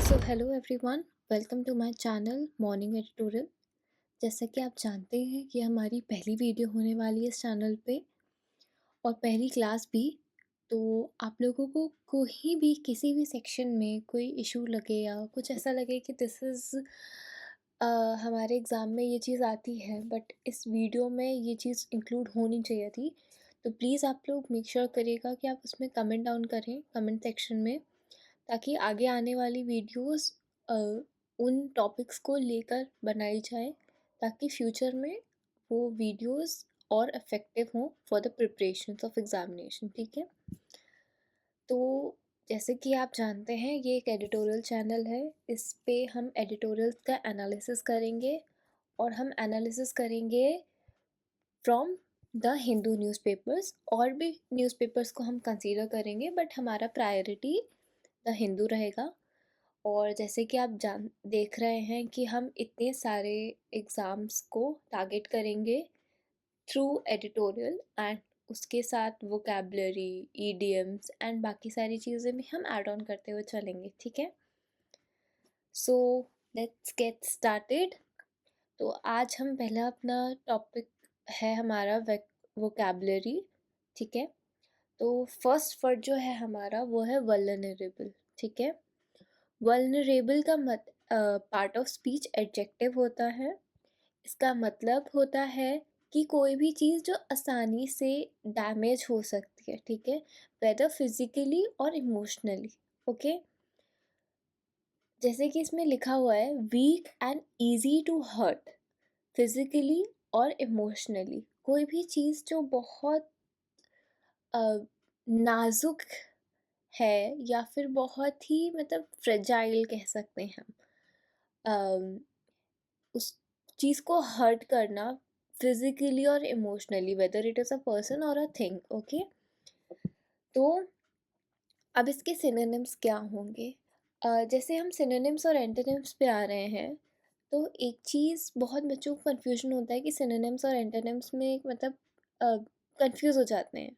So hello everyone, welcome to my channel morning editorial. जैसा कि आप जानते हैं कि हमारी पहली वीडियो होने वाली है इस चैनल पे और पहली क्लास भी। तो आप लोगों को कोई भी किसी भी सेक्शन में कोई इशू लगे या कुछ ऐसा लगे कि दिस इज़ हमारे एग्ज़ाम में ये चीज़ आती है बट इस वीडियो में ये चीज़ इंक्लूड होनी चाहिए थी, तो प्लीज़ आप लोग मेक श्योर करिएगा कि आप उसमें कमेंट डाउन करें कमेंट सेक्शन में, ताकि आगे आने वाली वीडियोस उन टॉपिक्स को लेकर बनाई जाए, ताकि फ्यूचर में वो वीडियोस और इफ़ेक्टिव हों for the preparations of examination. ठीक है, तो जैसे कि आप जानते हैं ये एक एडिटोरियल चैनल है। इस पे हम एडिटोरियल्स का एनालिसिस करेंगे और हम एनालिसिस करेंगे फ्रॉम द हिंदू न्यूज़पेपर्स। और भी न्यूज़पेपर्स को हम कंसीडर करेंगे बट हमारा प्रायोरिटी द हिंदू रहेगा। और जैसे कि आप जान देख रहे हैं कि हम इतने सारे एग्ज़ाम्स को टारगेट करेंगे थ्रू एडिटोरियल एंड उसके साथ वोकैबलरी, ईडियम्स एंड बाकी सारी चीज़ें भी हम ऐड ऑन करते हुए चलेंगे। ठीक है, सो लेट्स गेट स्टार्टेड। तो आज हम पहला अपना टॉपिक है हमारा वोकैबलरी। ठीक है, तो फर्स्ट वर्ड जो है हमारा वो है वल्नरेबल। ठीक है, वल्नरेबल का पार्ट ऑफ स्पीच एडजेक्टिव होता है। इसका मतलब होता है कि कोई भी चीज़ जो आसानी से डैमेज हो सकती है। ठीक है, वेदर फिजिकली और इमोशनली। ओके, जैसे कि इसमें लिखा हुआ है weak and easy to hurt physically और इमोशनली। कोई भी चीज़ जो बहुत नाजुक है या फिर बहुत ही मतलब फ्रेजाइल कह सकते हैं हम, उस चीज़ को हर्ट करना फिजिकली और emotionally, whether it is a person और अ थिंग। ओके, तो अब इसके सिनोनिम्स क्या होंगे? जैसे हम सिनोनिम्स और एंटोनिम्स पे आ रहे हैं, तो एक चीज़ बहुत बच्चों को कन्फ्यूजन होता है कि सिनोनिम्स और एंटोनिम्स में मतलब कंफ्यूज हो जाते हैं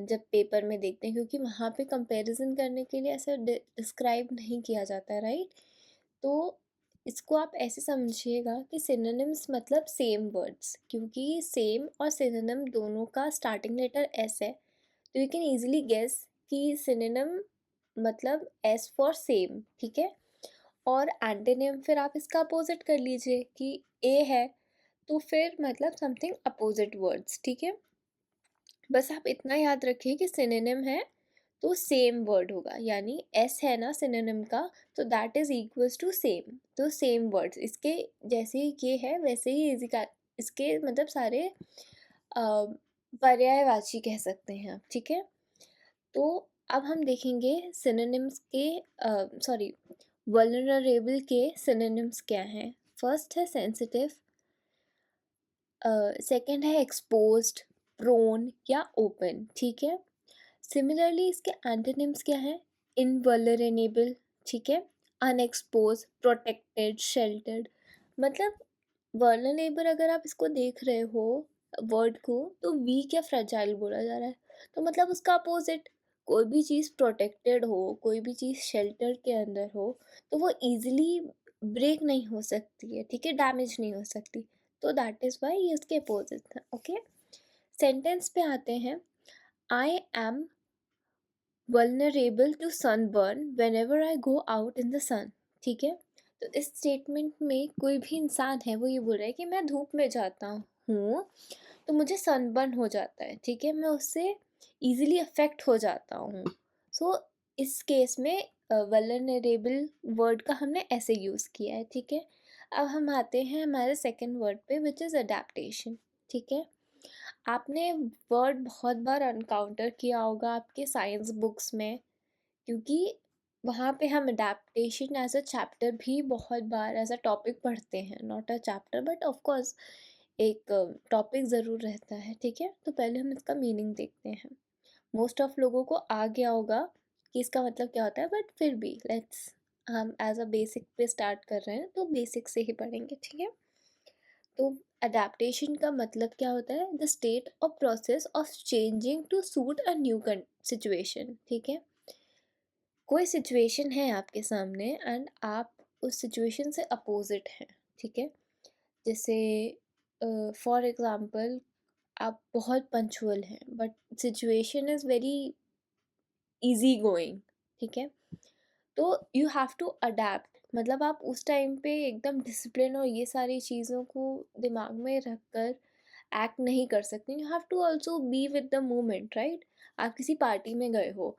जब पेपर में देखते हैं, क्योंकि वहाँ पे कंपैरिजन करने के लिए ऐसा डिस्क्राइब नहीं किया जाता है, राइट? तो इसको आप ऐसे समझिएगा कि सिनोनिम्स मतलब सेम वर्ड्स, क्योंकि सेम और सिनोनिम दोनों का स्टार्टिंग लेटर एस है, तो यू कैन ईजिली गेस कि सिनोनिम मतलब एस फॉर सेम। ठीक है, और एंटोनिम फिर आप इसका अपोजिट कर लीजिए कि ए है, तो फिर मतलब समथिंग अपोजिट वर्ड्स। ठीक है, बस आप इतना याद रखिए कि सिनोनिम है तो सेम वर्ड होगा, यानी एस है ना सिनोनिम का, तो that is equals to same. तो सेम वर्ड्स इसके जैसे ही ये है वैसे ही इजी का इसके मतलब सारे पर्यायवाची कह सकते हैं आप। ठीक है, तो अब हम देखेंगे सिनोनिम्स के सॉरी वल्नरेबल के सिनोनिम्स क्या हैं। फर्स्ट है सेंसिटिव, सेकंड है एक्सपोज्ड, प्रोन या ओपन। ठीक है, सिमिलरली इसके एंटोनिम्स क्या हैं? इनवल्नरेबल, ठीक है, अनएक्सपोज, प्रोटेक्टेड, शेल्टर्ड। मतलब वल्नरेबल अगर आप इसको देख रहे हो वर्ड को, तो वीक या फ्रेजाइल बोला जा रहा है, तो मतलब उसका अपोजिट। कोई भी चीज़ प्रोटेक्टेड हो, कोई भी चीज़ शेल्टर के अंदर हो, तो वो इजीली ब्रेक नहीं हो सकती है। ठीक है, डैमेज नहीं हो सकती, तो दैट इज़ वाई ये उसके अपोजिट है। ओके, सेंटेंस पे आते हैं। I am vulnerable to sunburn whenever I go out in the sun। ठीक है, तो इस स्टेटमेंट में कोई भी इंसान है वो ये बोल रहा है कि मैं धूप में जाता हूँ तो मुझे सनबर्न हो जाता है। ठीक है, मैं उससे इजीली अफेक्ट हो जाता हूँ। सो इस केस में वल्नरेबल वर्ड का हमने ऐसे यूज़ किया है। ठीक है, अब हम आते हैं हमारे सेकेंड वर्ड पे विच इज़ अडेप्टेशन। ठीक है, आपने वर्ड बहुत बार अनकाउंटर किया होगा आपके साइंस बुक्स में, क्योंकि वहाँ पे हम अडेप्टेशन एज अ चैप्टर भी बहुत बार एज अ टॉपिक पढ़ते हैं, not a chapter but of course एक टॉपिक ज़रूर रहता है। ठीक है, तो पहले हम इसका मीनिंग देखते हैं। मोस्ट ऑफ लोगों को आ गया होगा कि इसका मतलब क्या होता है, बट फिर भी लेट्स हम एज अ बेसिक पे स्टार्ट कर रहे हैं तो बेसिक से ही पढ़ेंगे। ठीक है, तो अडेप्टेशन का मतलब क्या होता है? द स्टेट और process of changing to suit a new situation. ठीक है, कोई सिचुएशन है आपके सामने एंड आप उस सिचुएशन से अपोजिट हैं, ठीक है? जैसे फॉर एग्जांपल आप बहुत पंक्चुअल हैं but situation is very easy going, ठीक है? तो यू हैव टू अडेप्ट, मतलब आप उस टाइम पे एकदम डिसिप्लिन और ये सारी चीज़ों को दिमाग में रख कर एक्ट नहीं कर सकते। You have to also be with the moment, right? आप किसी पार्टी में गए हो,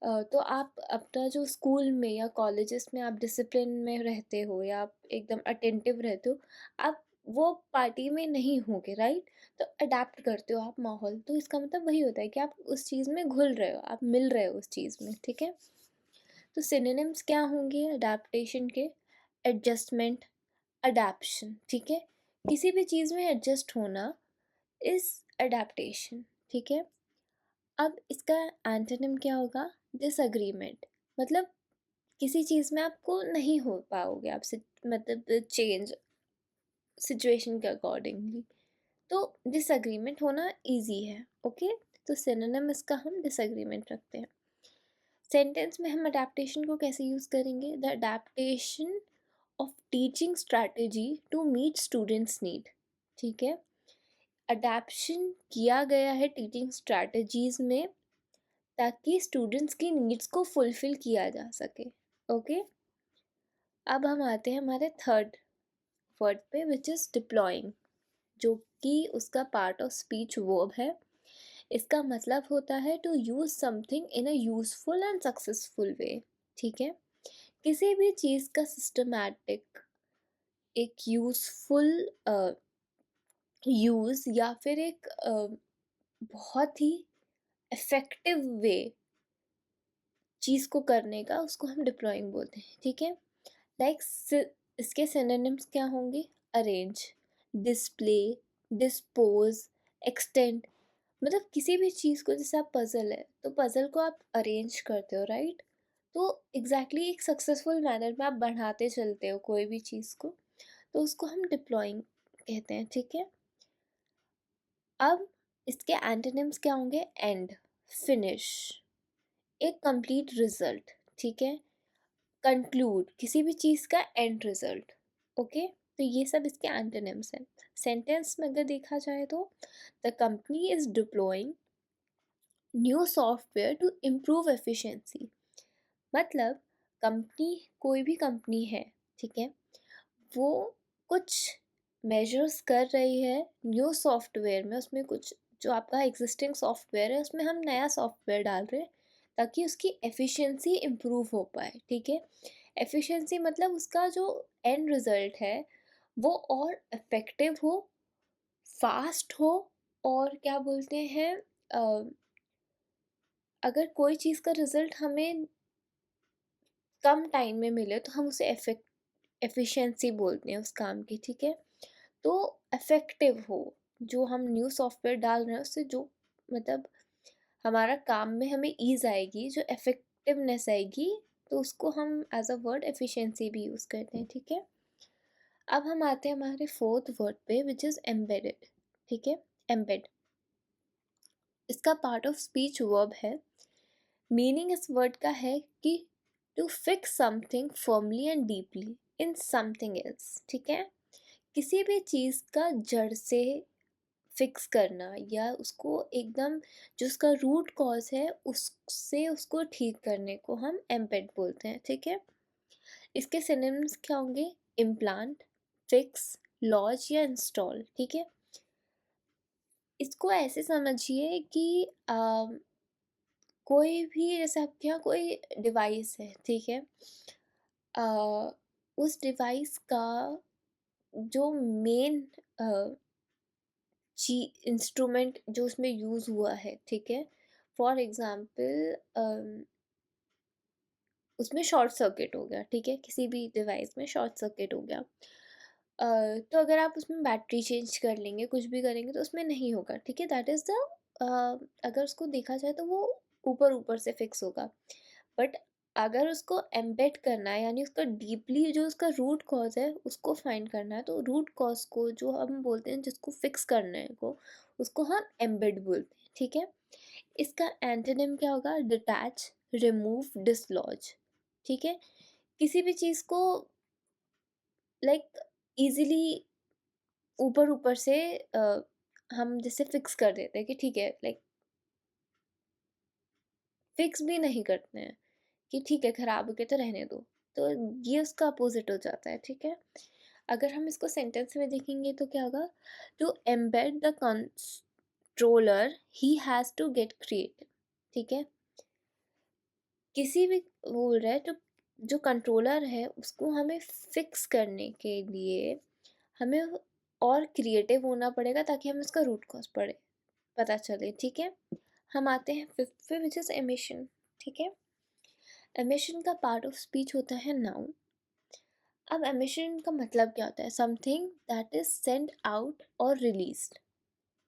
तो आप अपना जो स्कूल में या कॉलेजेस में आप डिसिप्लिन में रहते हो या आप एकदम अटेंटिव रहते हो, आप वो पार्टी में नहीं होगे, राइट? तो अडेप्ट करते हो आप माहौल, तो इसका मतलब वही होता है कि आप उस चीज़ में घुल रहे हो, आप मिल रहे हो उस चीज़ में, ठीक है? तो सिनोनिम्स क्या होंगे अडेप्टेशन के? एडजस्टमेंट, अडेप्शन, ठीक है? किसी भी चीज़ में एडजस्ट होना इज अडेप्टेशन, ठीक है? अब इसका एंटोनिम क्या होगा? डिसएग्रीमेंट, मतलब किसी चीज़ में आपको नहीं हो पाओगे आपसे, मतलब चेंज सिचुएशन के अकॉर्डिंगली, तो डिसएग्रीमेंट होना इजी है, ओके? तो सिनोनिम इसका हम डिसएग्रीमेंट रखते हैं। सेंटेंस में हम अडेप्टेशन को कैसे यूज़ करेंगे? The adaptation of teaching strategy to meet students need, ठीक है? अडेप्शन किया गया है टीचिंग स्ट्रैटेजीज में ताकि स्टूडेंट्स की नीड्स को फुलफिल किया जा सके, ओके? अब हम आते हैं हमारे थर्ड वर्ड पे विच इज़ डिप्लॉइंग, जो कि उसका पार्ट ऑफ स्पीच वर्ब है। इसका मतलब होता है to use something in a useful and successful way, ठीक है? किसी भी चीज़ का सिस्टमैटिक एक यूज़फुल यूज़ या फिर एक बहुत ही इफ़ेक्टिव वे चीज़ को करने का, उसको हम डिप्लॉइंग बोलते हैं, ठीक है? लाइक इसके सिनोनिम्स क्या होंगे? अरेंज, डिस्प्ले, डिस्पोज, एक्सटेंड, मतलब किसी भी चीज़ को, जैसे आप पज़ल है तो पज़ल को आप अरेंज करते हो, राइट? तो एग्जैक्टली एक सक्सेसफुल मैनर में आप बढ़ाते चलते हो कोई भी चीज़ को, तो उसको हम डिप्लॉइंग कहते हैं, ठीक है? अब इसके एंटोनिम्स क्या होंगे? एंड, फिनिश, एक कंप्लीट रिजल्ट, ठीक है? कंक्लूड, किसी भी चीज़ का एंड रिजल्ट, ओके? तो ये सब इसके एंटोनिम्स हैं। सेंटेंस में अगर देखा जाए तो the company is deploying new software to improve efficiency, मतलब कंपनी, कोई भी कंपनी है, ठीक है, वो कुछ मेजर्स कर रही है न्यू सॉफ्टवेयर में, उसमें कुछ जो आपका एग्जिस्टिंग सॉफ्टवेयर है उसमें हम नया सॉफ्टवेयर डाल रहे हैं ताकि उसकी एफिशिएंसी इम्प्रूव हो पाए, ठीक है? एफिशिएंसी मतलब उसका जो एंड रिजल्ट है वो और इफेक्टिव हो, फास्ट हो, और क्या बोलते हैं, अगर कोई चीज़ का रिजल्ट हमें कम टाइम में मिले तो हम उसे एफिशिएंसी बोलते हैं उस काम की, ठीक है? तो इफेक्टिव हो, जो हम न्यू सॉफ्टवेयर डाल रहे हैं उससे जो, मतलब हमारा काम में हमें ईज़ आएगी, जो इफेक्टिवनेस आएगी, तो उसको हम एज अ वर्ड एफिशिएंसी भी यूज़ करते हैं, ठीक है? अब हम आते हैं हमारे फोर्थ वर्ड पे विच इज़ एम्बेडेड, ठीक है? एम्बेड, इसका पार्ट ऑफ स्पीच वर्ब है। मीनिंग इस वर्ड का है कि to fix something firmly and deeply in something else, ठीक है? किसी भी चीज़ का जड़ से फिक्स करना या उसको एकदम, जो उसका रूट कॉज है उससे उसको ठीक करने को हम एम्बेड बोलते हैं, ठीक है? इसके सिनोनिम्स क्या होंगे? इम्प्लांट, फिक्स, लॉज या इंस्टॉल, ठीक है? इसको ऐसे समझिए कि कोई भी, जैसे आपके यहाँ कोई डिवाइस है, ठीक है? अ, उस डिवाइस का जो मेन ची इंस्ट्रूमेंट जो उसमें यूज़ हुआ है, ठीक है? फॉर एग्ज़ाम्पल उसमें शॉर्ट सर्किट हो गया, ठीक है? किसी भी डिवाइस में शॉर्ट सर्किट हो गया। तो अगर आप उसमें बैटरी चेंज कर लेंगे, कुछ भी करेंगे तो उसमें नहीं होगा, ठीक है? दैट इज़ द अगर उसको देखा जाए तो वो ऊपर-ऊपर से फिक्स होगा। बट अगर उसको एम्बेड करना है, यानी उसका डीपली जो उसका रूट कॉज़ है उसको फाइंड करना है, तो रूट कॉज़ को जो हम बोलते हैं जिसको फिक्स करने को, उसको हम एम्बेड बोलते हैं, ठीक है? इसका एंटोनिम क्या होगा? Detach, remove, dislodge. ठीक है, किसी भी चीज़ को लाइक इजीली ऊपर ऊपर से हम जैसे फिक्स कर देते हैं कि ठीक है, लाइक फिक्स भी नहीं करते हैं कि ठीक है खराब हो गया तो रहने दो, तो ये उसका अपोजिट हो जाता है। ठीक है, अगर हम इसको सेंटेंस में देखेंगे तो क्या होगा, to embed the controller he has to get creative. ठीक है, किसी भी बोल रहा है तो जो कंट्रोलर है उसको हमें फिक्स करने के लिए हमें और क्रिएटिव होना पड़ेगा ताकि हमें उसका रूट कॉज पता चले। ठीक है, हम आते हैं फिफ्थ पे, विच इज एमिशन। ठीक है, एमिशन का पार्ट ऑफ स्पीच होता है नाउन। अब एमिशन का मतलब क्या होता है, something that is send out और रिलीज्ड।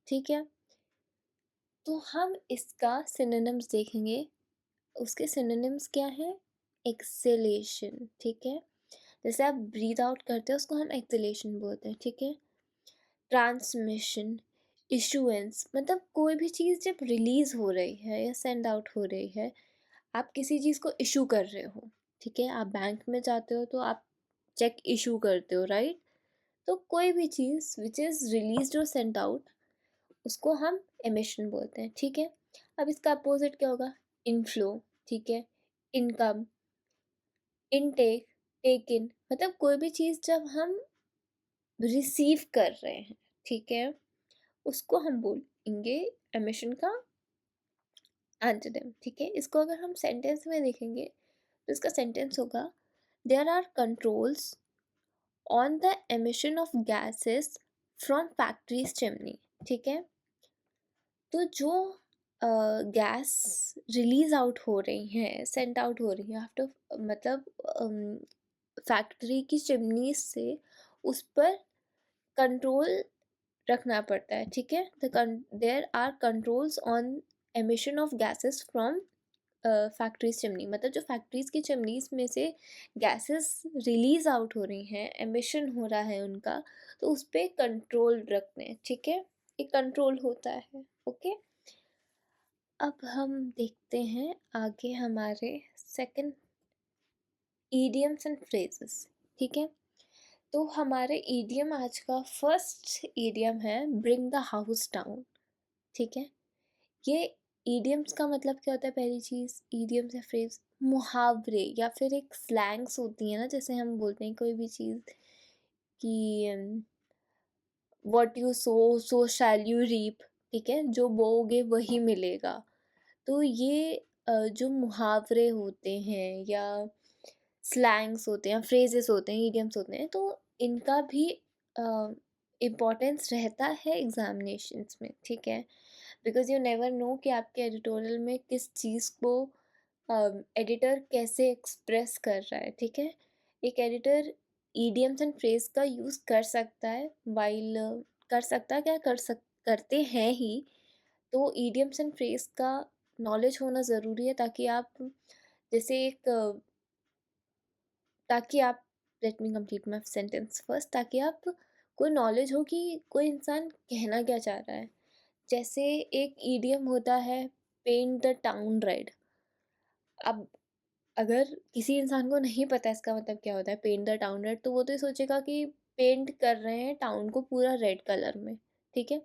ठीक है, तो हम इसका सिनोनिम्स देखेंगे, उसके सिनोनिम्स क्या है, एक्सेलेशन। ठीक है, जैसे आप ब्रीथ आउट करते हैं उसको हम एक्सेलेशन बोलते हैं। ठीक है, ट्रांसमिशन, इशुएंस, मतलब कोई भी चीज़ जब रिलीज़ हो रही है या सेंड आउट हो रही है, आप किसी चीज़ को इशू कर रहे हो। ठीक है, आप बैंक में जाते हो तो आप चेक इशू करते हो, राइट। तो कोई भी चीज़ विच इज़ रिलीज्ड और सेंट आउट उसको हम एमिशन बोलते हैं। ठीक है, अब इसका अपोजिट क्या होगा, इनफ्लो। ठीक है, इनकम, इनटेक, टेक इन, मतलब कोई भी चीज़ जब हम रिसीव कर रहे हैं, ठीक है, उसको हम बोलेंगे एमिशन का एंटोनिम। ठीक है, इसको अगर हम सेंटेंस में देखेंगे तो इसका सेंटेंस होगा, there are controls on the emission of gases from factories chimney. ठीक है, तो जो गैस रिलीज आउट हो रही हैं, सेंट आउट हो रही हैं आफ्टर, मतलब फैक्ट्री की चिमनी से, उस पर कंट्रोल रखना पड़ता है। ठीक है, there are controls on emission of gases from factories chimney, मतलब जो फैक्ट्रीज की चिमनीज में से गैसेस रिलीज आउट हो रही हैं, एमिशन हो रहा है उनका, तो उस पर कंट्रोल रखते हैं। ठीक है, एक कंट्रोल होता है। ओके, अब हम देखते हैं आगे हमारे सेकंड, ईडियम्स एंड फ्रेजेस। ठीक है, तो हमारे ईडियम आज का फर्स्ट ईडियम है ब्रिंग द हाउस डाउन। ठीक है, ये ईडियम्स का मतलब क्या होता है, पहली चीज़ ईडियम्स या फ्रेज मुहावरे या फिर एक स्लैंग्स होती है ना, जैसे हम बोलते हैं कोई भी चीज़ कि what you sow shall you reap. ठीक है, जो बोओगे वही मिलेगा। तो ये जो मुहावरे होते हैं या स्लैंग्स होते हैं, फ्रेजेस होते हैं, ईडियम्स होते हैं, तो इनका भी इम्पोर्टेंस रहता है एग्जामिनेशंस में। ठीक है, बिकॉज यू नेवर नो कि आपके एडिटोरियल में किस चीज़ को एडिटर कैसे एक्सप्रेस कर रहा है। ठीक है, एक एडिटर ईडियम्स एंड फ्रेज का यूज़ कर सकता है, वाइल कर सकता है क्या करते हैं ही। तो ईडियम्स एंड फ्रेज का नॉलेज होना ज़रूरी है ताकि आप जैसे एक ताकि आप, let me complete my sentence first, ताकि आप कोई नॉलेज हो कि कोई इंसान कहना क्या चाह रहा है। जैसे एक ईडियम होता है, पेंट द टाउन रेड। अब अगर किसी इंसान को नहीं पता इसका मतलब क्या होता है पेंट द टाउन रेड, तो वो तो ये सोचेगा कि पेंट कर रहे हैं टाउन को पूरा रेड कलर में। ठीक है,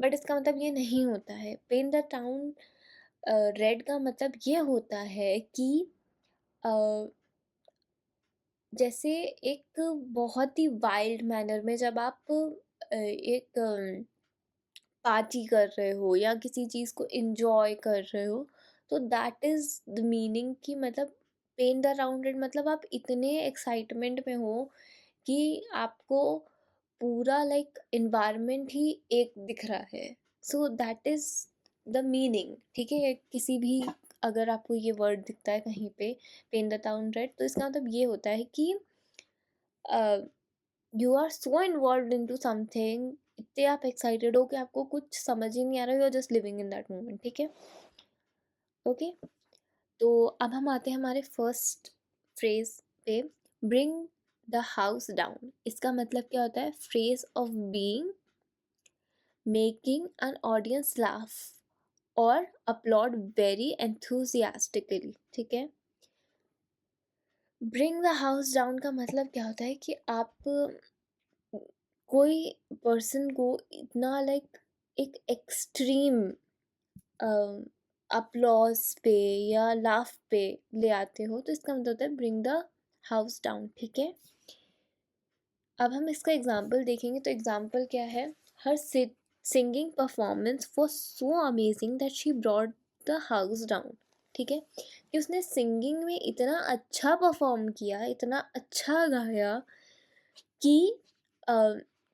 बट इसका मतलब ये नहीं होता है। पेंट द टाउन रेड का मतलब ये होता है कि जैसे एक बहुत ही वाइल्ड मैनर में जब आप एक पार्टी कर रहे हो या किसी चीज़ को एंजॉय कर रहे हो, तो दैट इज़ द मीनिंग कि मतलब पेन द राउंडेड, मतलब आप इतने एक्साइटमेंट में हो कि आपको पूरा लाइक इन्वायरमेंट ही एक दिख रहा है। So that is the meaning. ठीक है, किसी भी अगर आपको ये वर्ड दिखता है कहीं पे, पेन द टाउन रेड, तो इसका मतलब ये होता है कि you are so involve in to something, इतने आप एक्साइटेड हो कि आपको कुछ समझ ही नहीं आ रहा, you are just living in that moment. ठीक है, ओके, तो अब हम आते हैं हमारे फर्स्ट फ्रेज पे, ब्रिंग द हाउस डाउन। इसका मतलब क्या होता है, phrase of being, making an audience laugh और अपलॉड वेरी एंथुसियास्टिकली, ठीक है। ब्रिंग द हाउस डाउन का मतलब क्या होता है कि आप कोई पर्सन को इतना लाइक एक एक्सट्रीम अपलॉज पे या लाफ पे ले आते हो, तो इसका मतलब होता है ब्रिंग द हाउस डाउन, ठीक है। अब हम इसका एग्जाम्पल देखेंगे, तो एग्जाम्पल क्या है, her singing performance was so amazing that she brought the house down, ठीक है, कि उसने सिंगिंग में इतना अच्छा परफॉर्म किया, इतना अच्छा गाया कि अ,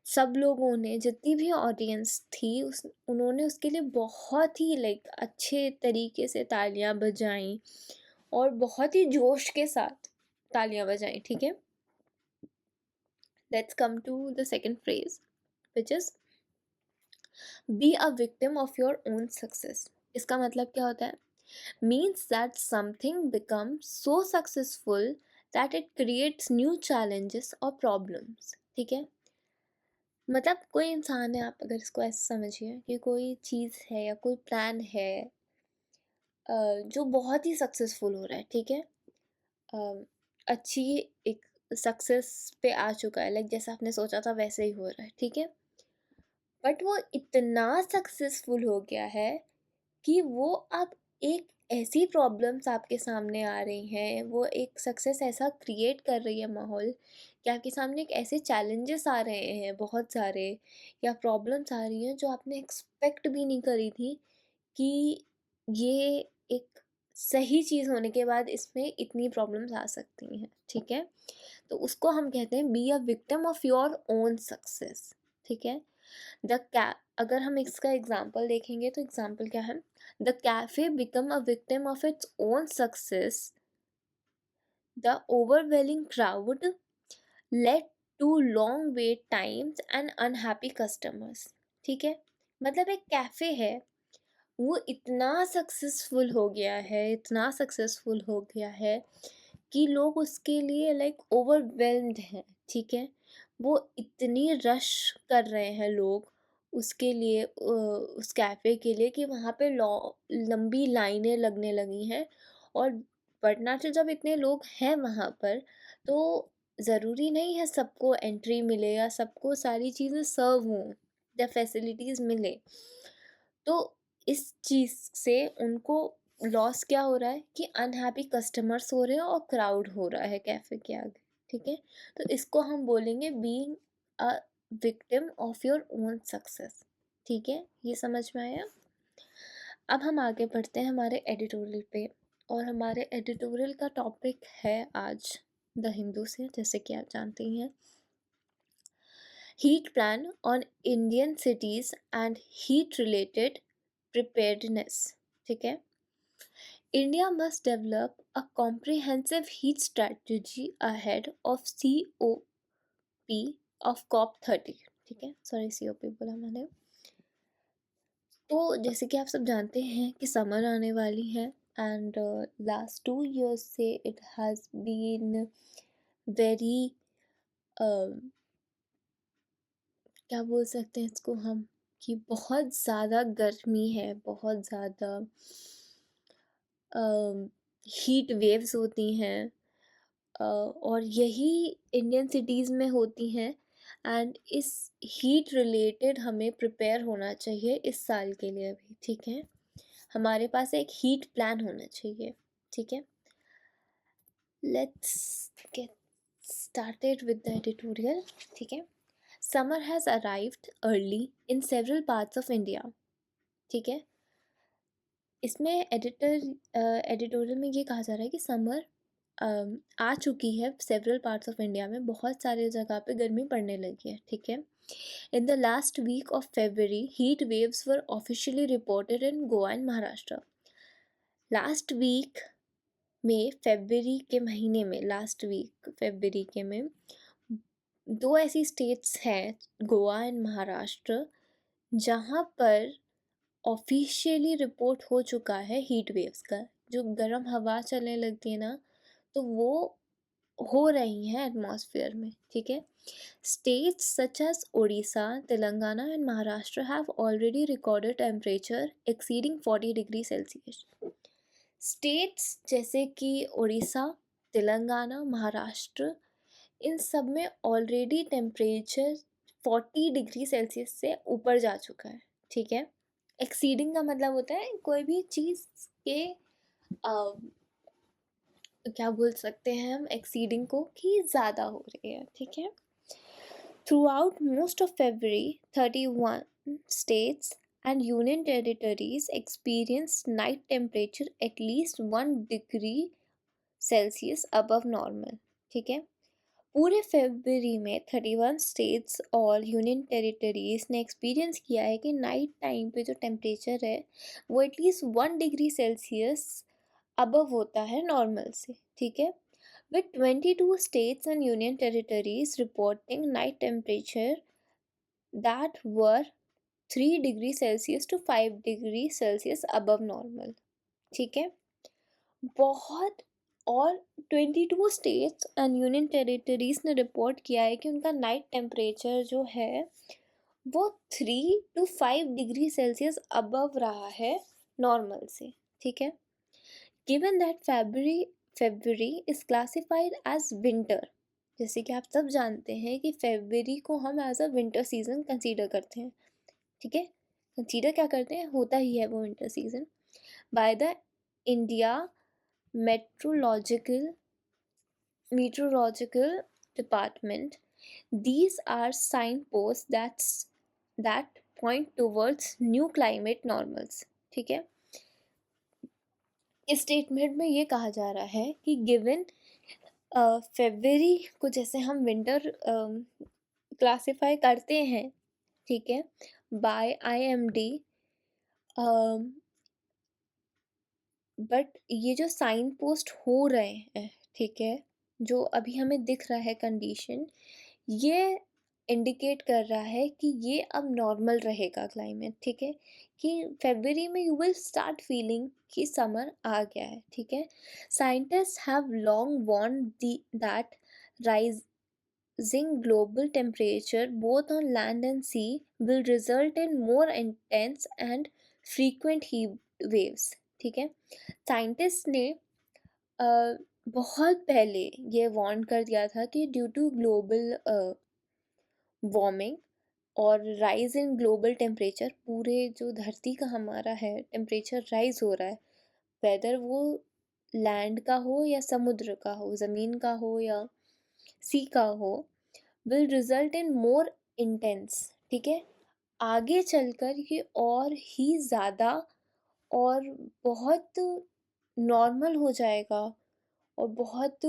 सब लोगों ने, जितनी भी ऑडियंस थी, उन्होंने उसके लिए बहुत ही लाइक अच्छे तरीके से तालियां बजाई और बहुत ही जोश के साथ तालियां बजाई, ठीक है। Let's come to the second phrase, which is be a victim of your own success. इसका मतलब क्या होता है, means that something become so successful that it creates new challenges और प्रॉब्लम्स, ठीक है। मतलब कोई इंसान है, आप अगर इसको ऐसे समझिए कि कोई चीज़ है या कोई प्लान है जो बहुत ही सक्सेसफुल हो रहा है, ठीक है, अच्छी एक सक्सेस पे आ चुका है, लाइक जैसा आपने सोचा था वैसे ही हो रहा है, ठीक है। बट वो इतना सक्सेसफुल हो गया है कि वो अब एक ऐसी प्रॉब्लम्स आपके सामने आ रही हैं, वो एक सक्सेस ऐसा क्रिएट कर रही है माहौल कि आपके सामने एक ऐसे चैलेंजेस आ रहे हैं बहुत सारे, या प्रॉब्लम्स आ रही हैं जो आपने एक्सपेक्ट भी नहीं करी थी कि ये एक सही चीज़ होने के बाद इसमें इतनी प्रॉब्लम्स आ सकती हैं, ठीक है। तो उसको हम कहते हैं B a victim of your own success, ठीक है। द कै अगर हम इसका एग्जाम्पल देखेंगे, तो एग्जाम्पल क्या है, the cafe become a victim of its own success, the overwhelming crowd led to long wait times and unhappy customers, ठीक है। मतलब एक कैफे है, वो इतना सक्सेसफुल हो गया है, इतना सक्सेसफुल हो गया है कि लोग उसके लिए लाइक ओवरवेल्म्ड हैं, ठीक है। वो इतनी रश कर रहे हैं लोग उसके लिए, उस कैफ़े के लिए, कि वहाँ पे लंबी लाइनें लगने लगी हैं। और पटना से जब इतने लोग हैं वहाँ पर, तो ज़रूरी नहीं है सबको एंट्री मिले या सबको सारी चीज़ें सर्व हों या फैसिलिटीज़ मिले। तो इस चीज़ से उनको लॉस क्या हो रहा है कि अनहैप्पी कस्टमर्स हो रहे हैं और क्राउड हो रहा है कैफ़े के आगे, ठीक है। तो इसको हम बोलेंगे being a victim of your own success, ठीक है, ये समझ में आया। अब हम आगे बढ़ते हैं हमारे एडिटोरियल पे, और हमारे एडिटोरियल का टॉपिक है आज द हिंदू से, जैसे कि आप जानते ही हैं, heat plan on Indian cities and heat related preparedness, ठीक है। India must develop a comprehensive heat strategy ahead of COP of COP 30, ठीक है, सॉरी COP बोला मैंने। तो जैसे कि आप सब जानते हैं कि समर आने वाली है, एंड लास्ट 2 years से इट हैज़ बीन वेरी, क्या बोल सकते हैं इसको हम, कि बहुत ज़्यादा गर्मी है, बहुत ज़्यादा हीट वेव्स होती हैं, और यही इंडियन सिटीज़ में होती हैं। एंड इस हीट रिलेटेड हमें प्रिपेयर होना चाहिए इस साल के लिए भी, ठीक है। हमारे पास एक हीट प्लान होना चाहिए, ठीक है। Let's get started with the editorial, ठीक है। Summer has arrived early in several parts of India, ठीक है। इसमें एडिटोरियल में ये कहा जा रहा है कि समर आ चुकी है सेवरल पार्ट्स ऑफ इंडिया में, बहुत सारे जगह पे गर्मी पड़ने लगी है, ठीक है। In the last week of February, heat waves were officially reported in Goa and Maharashtra. Last week में, फरवरी के महीने में, लास्ट वीक फरवरी के में, दो ऐसी स्टेट्स हैं, गोवा एंड महाराष्ट्र, जहाँ पर ऑफिशियली रिपोर्ट हो चुका है हीट वेव्स का। जो गर्म हवा चलने लगती है ना, तो वो हो रही हैं एटमॉस्फेयर में, ठीक है। States such as Orissa, Telangana and Maharashtra have already recorded temperature exceeding 40 degree Celsius. States जैसे कि उड़ीसा, तेलंगाना, महाराष्ट्र, इन सब में ऑलरेडी टेम्परेचर 40 डिग्री सेल्सियस से ऊपर जा चुका है, ठीक है। एक्सीडिंग का मतलब होता है कोई भी चीज़ के क्या बोल सकते हैं हम एक्सीडिंग को, कि ज़्यादा हो रही है, ठीक है। Throughout most of February, 31 states and union territories experienced night temperature at least 1 degree Celsius above normal, ठीक है। पूरे फरवरी में 31 स्टेट्स और यूनियन टेरिटरीज ने एक्सपीरियंस किया है कि नाइट टाइम पे जो टेम्परेचर है वो एटलीस्ट 1 डिग्री सेल्सियस अबव होता है नॉर्मल से, ठीक है। with 22 states and union territories reporting night temperature that were 3 degree Celsius to 5 degree Celsius above normal, ठीक है। बहुत और 22 स्टेट्स एंड यूनियन टेरिटरीज ने रिपोर्ट किया है कि उनका नाइट टेम्परेचर जो है वो 3 to 5 डिग्री सेल्सियस अबव रहा है नॉर्मल से, ठीक है। Given that February is classified as winter, जैसे कि आप सब जानते हैं कि फेब्रुअरी को हम as a winter season consider करते हैं, ठीक है। कंसीडर क्या करते हैं, होता ही है वो winter season, by the India meteorological meteorological department. These are signposts that point towards new climate normals, ठीक है। इस स्टेटमेंट में ये कहा जा रहा है कि गिवन फेब्रुअरी को जैसे हम विंटर क्लासिफाई करते हैं, ठीक है, बाय IMD, बट ये जो साइन पोस्ट हो रहे हैं, ठीक है, जो अभी हमें दिख रहा है कंडीशन, ये इंडिकेट कर रहा है कि ये अब नॉर्मल रहेगा क्लाइमेट, ठीक है। कि फरवरी में यू विल स्टार्ट फीलिंग कि समर आ गया है, ठीक है। Scientist have long warned that rising global temperature both on land and sea will result in more intense and frequent heat waves, ठीक है। साइंटिस्ट ने बहुत पहले ये वार्न कर दिया था कि ड्यू टू ग्लोबल वार्मिंग और राइज इन ग्लोबल टेम्परेचर, पूरे जो धरती का हमारा है टेम्परेचर राइज हो रहा है, वेदर वो लैंड का हो या समुद्र का हो, ज़मीन का हो या सी का हो, will result in more intense, ठीक है। आगे चलकर ये और ही ज़्यादा और बहुत नॉर्मल हो जाएगा और बहुत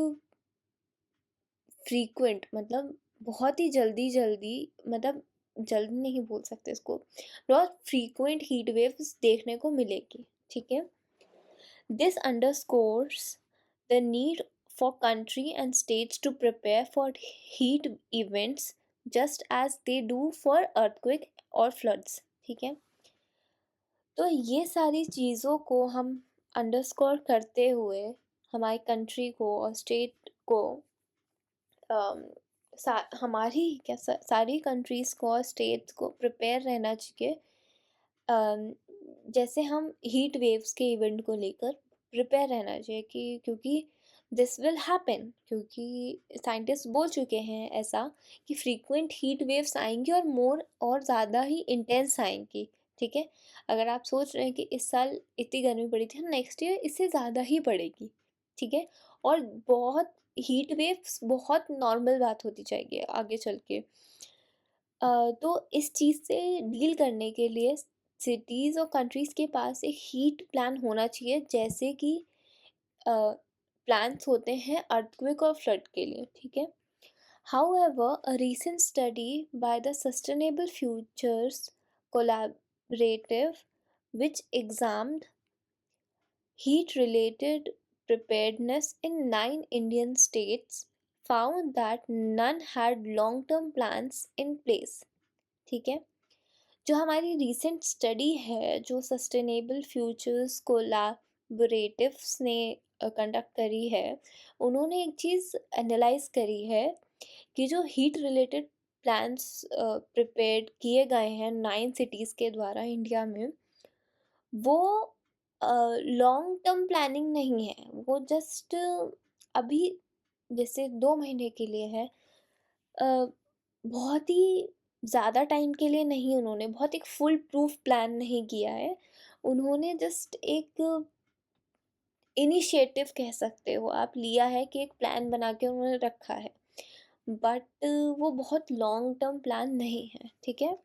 फ्रीक्वेंट, मतलब बहुत ही जल्दी जल्दी, मतलब जल्दी नहीं बोल सकते इसको, बहुत फ्रीक्वेंट हीट वेव्स देखने को मिलेगी, ठीक है। This underscores the need for country and states to prepare for heat events just as they do for earthquake और फ्लड्स, ठीक है। तो ये सारी चीज़ों को हम अंडरस्कोर करते हुए हमारी कंट्री को और स्टेट को हमारी क्या सारी कंट्रीज़ को और स्टेट्स को प्रिपेयर रहना चाहिए, जैसे हम हीट वेव्स के इवेंट को लेकर प्रिपेयर रहना चाहिए कि क्योंकि दिस विल हैपन, क्योंकि साइंटिस्ट बोल चुके हैं ऐसा कि फ्रीक्वेंट हीट वेव्स आएंगी और मोर और ज़्यादा ही इंटेंस आएंगी, ठीक है। अगर आप सोच रहे हैं कि इस साल इतनी गर्मी पड़ी थी, नेक्स्ट ईयर इससे ज़्यादा ही पड़ेगी, ठीक है। और बहुत हीट वेव्स बहुत नॉर्मल बात होती जाएगी आगे चल के। तो इस चीज़ से डील करने के लिए सिटीज़ और कंट्रीज़ के पास एक हीट प्लान होना चाहिए, जैसे कि प्लान्स होते हैं अर्थक्वेक और फ्लड के लिए, ठीक है। However, a recent study by the Sustainable Futures Collaborative, which examined heat related preparedness in 9 Indian states, found that none had long term plans in place, ठीक है। जो हमारी रिसेंट स्टडी है, जो सस्टेनेबल फ्यूचर्स कोलैबोरेटिव्स ने कंडक्ट करी है, उन्होंने एक चीज़ एनालाइज़ करी है कि जो हीट रिलेटेड प्लान्स प्रिपेयर्ड किए गए हैं 9 सिटीज़ के द्वारा इंडिया में, वो लॉन्ग टर्म प्लानिंग नहीं है, वो जस्ट अभी जैसे 2 महीने के लिए है। अ, बहुत ही ज़्यादा टाइम के लिए नहीं, उन्होंने बहुत एक फुल प्रूफ प्लान नहीं किया है। उन्होंने जस्ट एक इनिशिएटिव कह सकते हो आप, लिया है कि एक प्लान बना के उन्होंने रखा है, बट वो बहुत लॉन्ग टर्म प्लान नहीं है, ठीक है?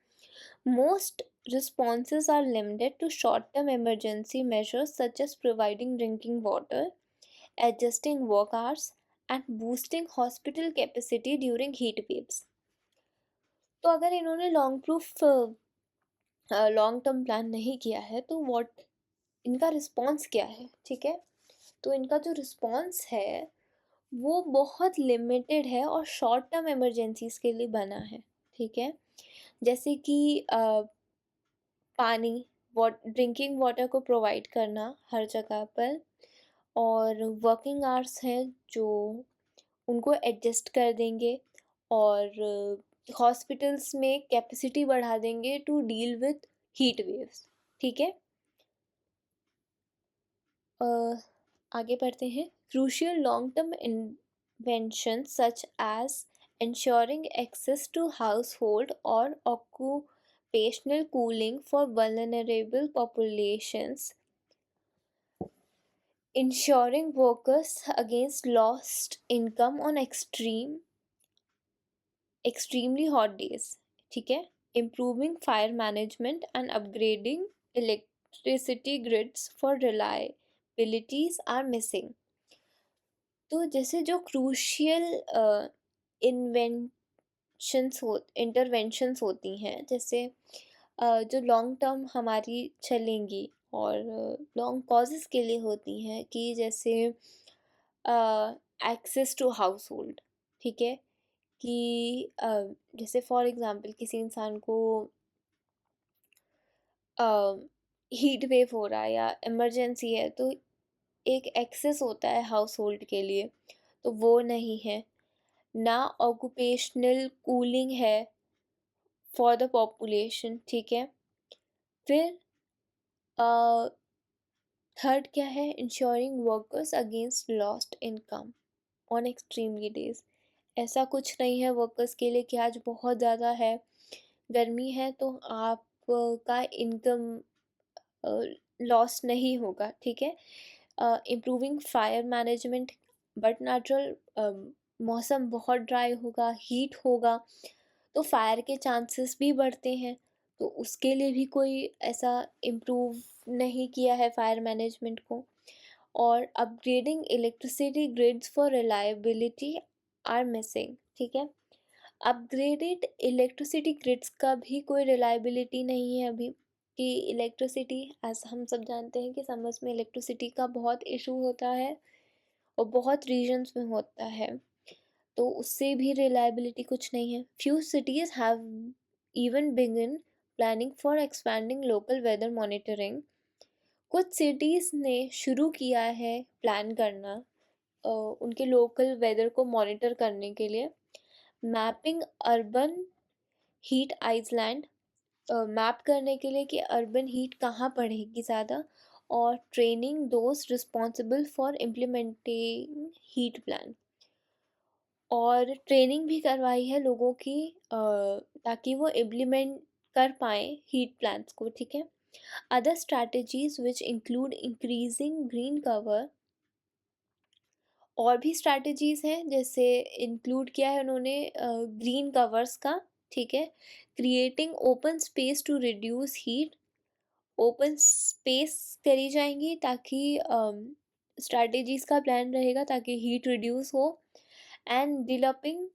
Most responses are limited to short-term emergency measures such as providing drinking water, adjusting work hours, and boosting hospital capacity during heat waves. तो अगर इन्होंने लॉन्ग टर्म प्लान नहीं किया है तो व्हाट इनका रिस्पॉन्स क्या है, ठीक है? तो इनका जो रिस्पॉन्स है वो बहुत लिमिटेड है और शॉर्ट टर्म इमरजेंसीज के लिए बना है, ठीक है? जैसे कि पानी, ड्रिंकिंग वाटर को प्रोवाइड करना हर जगह पर, और वर्किंग आवर्स हैं जो उनको एडजस्ट कर देंगे, और हॉस्पिटल्स में कैपेसिटी बढ़ा देंगे to deal with heat waves, ठीक है? आगे बढ़ते हैं। Crucial long term invention such as ensuring access to household or occupational cooling for vulnerable populations, ensuring workers against lost income on extremely hot days, ठीक है? Improving fire management and upgrading electricity grids for reliabilities are missing. तो जैसे जो crucial interventions होती हैं, जैसे जो long term हमारी चलेंगी और लॉन्ग कॉजेज़ के लिए होती हैं, कि जैसे एक्सेस टू हाउस होल्ड, ठीक है? कि जैसे फॉर एग्ज़ाम्पल किसी इंसान को हीट वेव हो रहा है या इमरजेंसी है, तो एक एक्सेस होता है हाउस होल्ड के लिए, तो वो नहीं है। ना ऑक्यूपेशनल कूलिंग है फॉर द पॉपुलेशन, ठीक है? फिर थर्ड क्या है? Ensuring workers against lost income on extremely days. ऐसा कुछ नहीं है वर्कर्स के लिए कि आज बहुत ज़्यादा है, गर्मी है, तो आपका इनकम लॉस नहीं होगा, ठीक है? Improving fire management, but natural मौसम बहुत ड्राई होगा, हीट होगा, तो फायर के चांसेस भी बढ़ते हैं, तो उसके लिए भी कोई ऐसा इम्प्रूव नहीं किया है फायर मैनेजमेंट को। और upgrading electricity grids for reliability are missing, ठीक है? अपग्रेडेड इलेक्ट्रिसिटी ग्रिड्स का भी कोई रिलायबिलिटी नहीं है अभी, कि इलेक्ट्रिसिटी, एज हम सब जानते हैं कि समर्स में इलेक्ट्रिसिटी का बहुत इशू होता है और बहुत रीजन्स में होता है, तो उससे भी रिलायबिलिटी कुछ नहीं है। Few cities have even begin planning for expanding local weather monitoring. कुछ सिटीज़ ने शुरू किया है प्लान करना उनके लोकल वेदर को मॉनिटर करने के लिए। Mapping urban heat island, map करने के लिए कि अर्बन हीट कहाँ पड़ेगी ज़्यादा, और training those responsible for implementing heat plan, और ट्रेनिंग भी करवाई है लोगों की ताकि वो इम्प्लीमेंट कर पाएँ हीट प्लान्स को, ठीक है? Other strategies which include increasing green cover, और भी स्ट्रैटेजीज़ हैं, जैसे इंक्लूड किया है उन्होंने ग्रीन कवर्स का, ठीक है? Creating open space to reduce heat, open space करी जाएंगी ताकि स्ट्रैटेजीज़ का प्लान रहेगा ताकि हीट रिड्यूस हो। And developing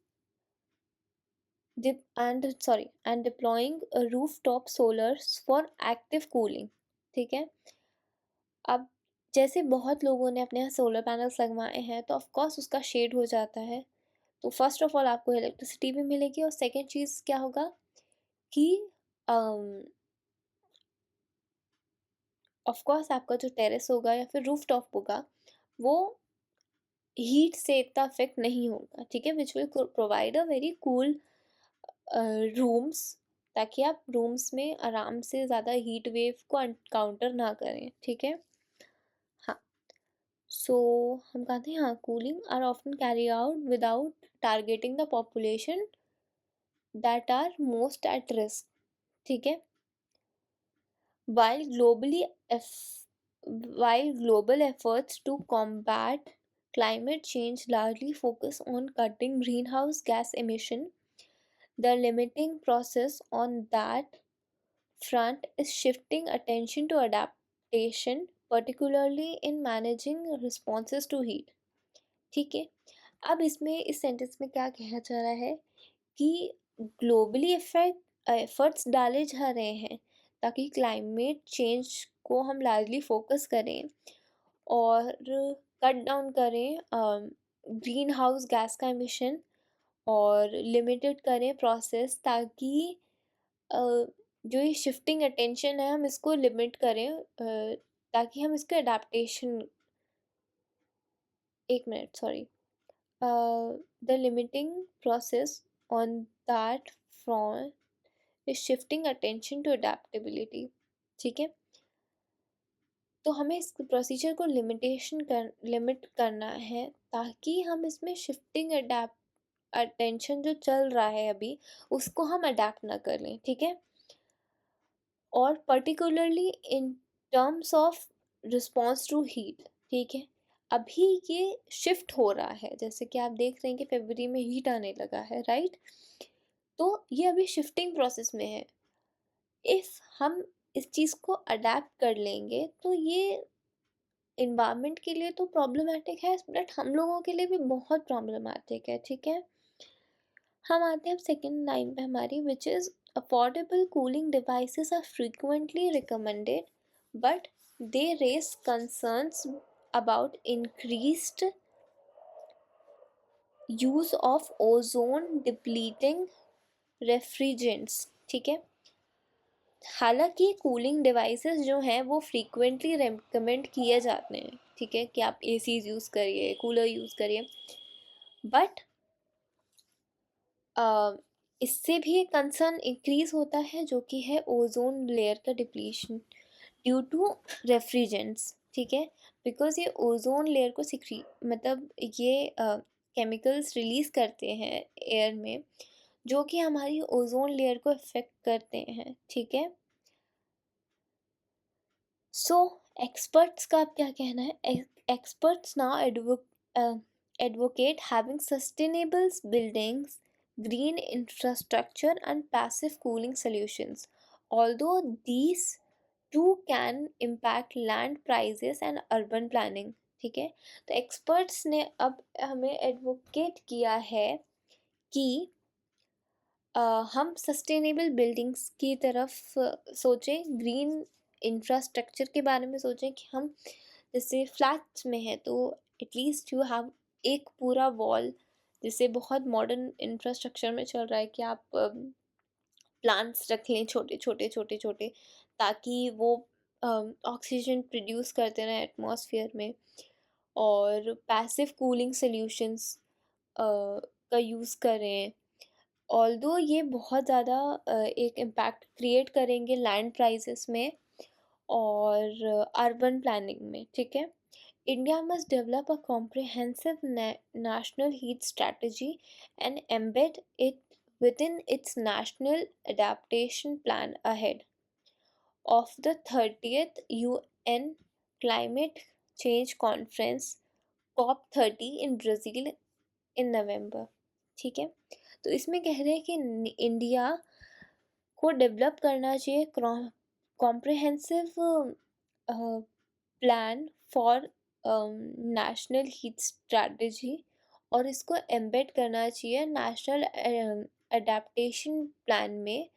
and deploying roof top solars for active cooling, ठीक है? अब जैसे बहुत लोगों ने अपने यहाँ सोलर पैनल्स लगवाए हैं, तो ऑफ कोर्स उसका शेड हो जाता है, तो फर्स्ट ऑफ ऑल आपको इलेक्ट्रिसिटी भी मिलेगी, और सेकेंड चीज़ क्या होगा कि ऑफ कोर्स आपका जो टेरेस होगा या फिर रूफ टॉप होगा, वो हीट से इतना अफेक्ट नहीं होगा, ठीक है, which will provide a very cool rooms, ताकि आप रूम्स में आराम से ज़्यादा हीट वेव को काउंटर ना करें, ठीक है। हाँ, सो हम कहते हैं, हाँ, cooling are often carry out without targeting the population that are most at risk, ठीक है। while globally eff- while global efforts to combat climate change largely focus on cutting greenhouse gas emission, the limiting process on that front is shifting attention to adaptation, particularly in managing responses to heat, ठीक है। अब इसमें इस sentence में क्या कहना चाह रहा है कि ग्लोबली इफेक्ट एफर्ट्स डाले जा रहे हैं ताकि क्लाइमेट चेंज को हम लार्जली फोकस करें और कट डाउन करें ग्रीन हाउस गैस का एमिशन, और लिमिटेड करें प्रोसेस, ताकि जो ये शिफ्टिंग अटेंशन है हम इसको लिमिट करें, ताकि हम इसके अडेप्टेशन, एक minute sorry, the limiting process on that front is shifting attention to adaptability, ठीक है। तो हमें इस प्रोसीजर को लिमिट करना है ताकि हम इसमें शिफ्टिंग अटेंशन जो चल रहा है अभी उसको हम अडेप्ट ना कर लें, ठीक है। और particularly in terms of response to heat, ठीक है। अभी ये शिफ्ट हो रहा है, जैसे कि आप देख रहे हैं कि फरवरी में हीट आने लगा है, राइट। तो ये अभी शिफ्टिंग प्रोसेस में है। इफ़ हम इस चीज़ को अडेप्ट कर लेंगे तो ये इन्वायरमेंट के लिए तो प्रॉब्लमेटिक है, बट हम लोगों के लिए भी बहुत प्रॉब्लमेटिक है, ठीक है। हम आते हैं अब सेकेंड लाइन पे हमारी, which is affordable cooling devices are frequently recommended but they raise concerns about increased use of ozone depleting refrigerants, ठीक है। हालांकि कूलिंग डिवाइसेस जो हैं वो फ्रीक्वेंटली रेकमेंड किए जाते हैं, ठीक है, कि आप एसीज यूज़ करिए, कूलर यूज़ करिए, बट इससे भी एक कंसर्न इंक्रीज होता है जो कि है ओजोन लेयर का डिप्लीशन ड्यू टू रेफ्रिजरेंट्स, ठीक है। बिकॉज ये ओजोन लेयर को सिक्री मतलब ये केमिकल्स रिलीज करते हैं एयर में जो कि हमारी ओजोन लेयर को इफेक्ट करते हैं, ठीक है। सो एक्सपर्ट्स का अब क्या कहना है, experts now advocate having sustainable buildings, green infrastructure and passive cooling solutions, although these two can impact land prices and urban planning, ठीक है। तो एक्सपर्ट्स ने अब हमें एडवोकेट किया है कि हम सस्टेनेबल बिल्डिंग्स की तरफ सोचें, ग्रीन इंफ्रास्ट्रक्चर के बारे में सोचें, कि हम जैसे फ्लैट्स में हैं तो एटलीस्ट यू हैव एक पूरा वॉल, जैसे बहुत मॉडर्न इंफ्रास्ट्रक्चर में चल रहा है कि आप प्लांट्स रख लें छोटे छोटे छोटे छोटे, ताकि वो ऑक्सीजन प्रोड्यूस करते रहें एटमॉस्फेयर में, और पैसिव कूलिंग सॉल्यूशंस का यूज़ करें। ऑल्दो ये बहुत ज़्यादा एक इम्पैक्ट क्रिएट करेंगे लैंड प्राइसेस में और अर्बन प्लानिंग में, ठीक है। India must develop a comprehensive national heat strategy and embed it within its national adaptation plan ahead of the 30th UN Climate Change Conference COP30 in Brazil in November, ठीक है। तो इसमें कह रहे हैं कि इंडिया को डेवलप करना चाहिए comprehensive plan for national heat strategy, और इसको एम्बेड करना चाहिए नेशनल अडेप्टेशन प्लान में,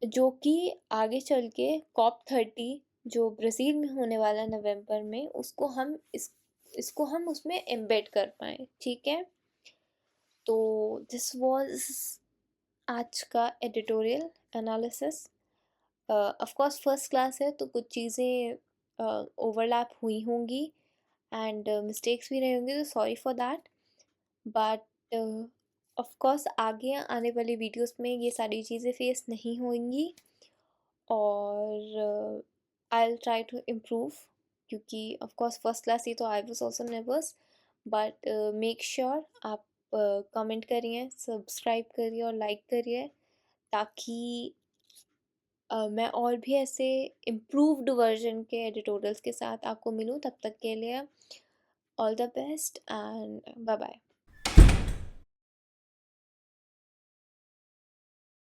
जो कि आगे चल के COP30 जो ब्राज़ील में होने वाला नवंबर में, इसको हम उसमें एम्बेड कर पाएँ, ठीक है। तो दिस वाज आज का editorial analysis. Of course first class है तो कुछ चीज़ें ओवरलैप हुई होंगी एंड मिस्टेक्स भी रहे होंगे, तो sorry for that. But of course आगे आने वाली वीडियोस में ये सारी चीज़ें फेस नहीं होंगी, और I will try to improve, क्योंकि ऑफ कोर्स फर्स्ट क्लास ही तो I was also nervous. But make sure आप कमेंट करिए, सब्सक्राइब करिए और लाइक करिए, ताकि मैं और भी ऐसे इम्प्रूव्ड वर्जन के एडिटोरियल्स के साथ आपको मिलूँ। तब तक के लिए all the best and bye bye.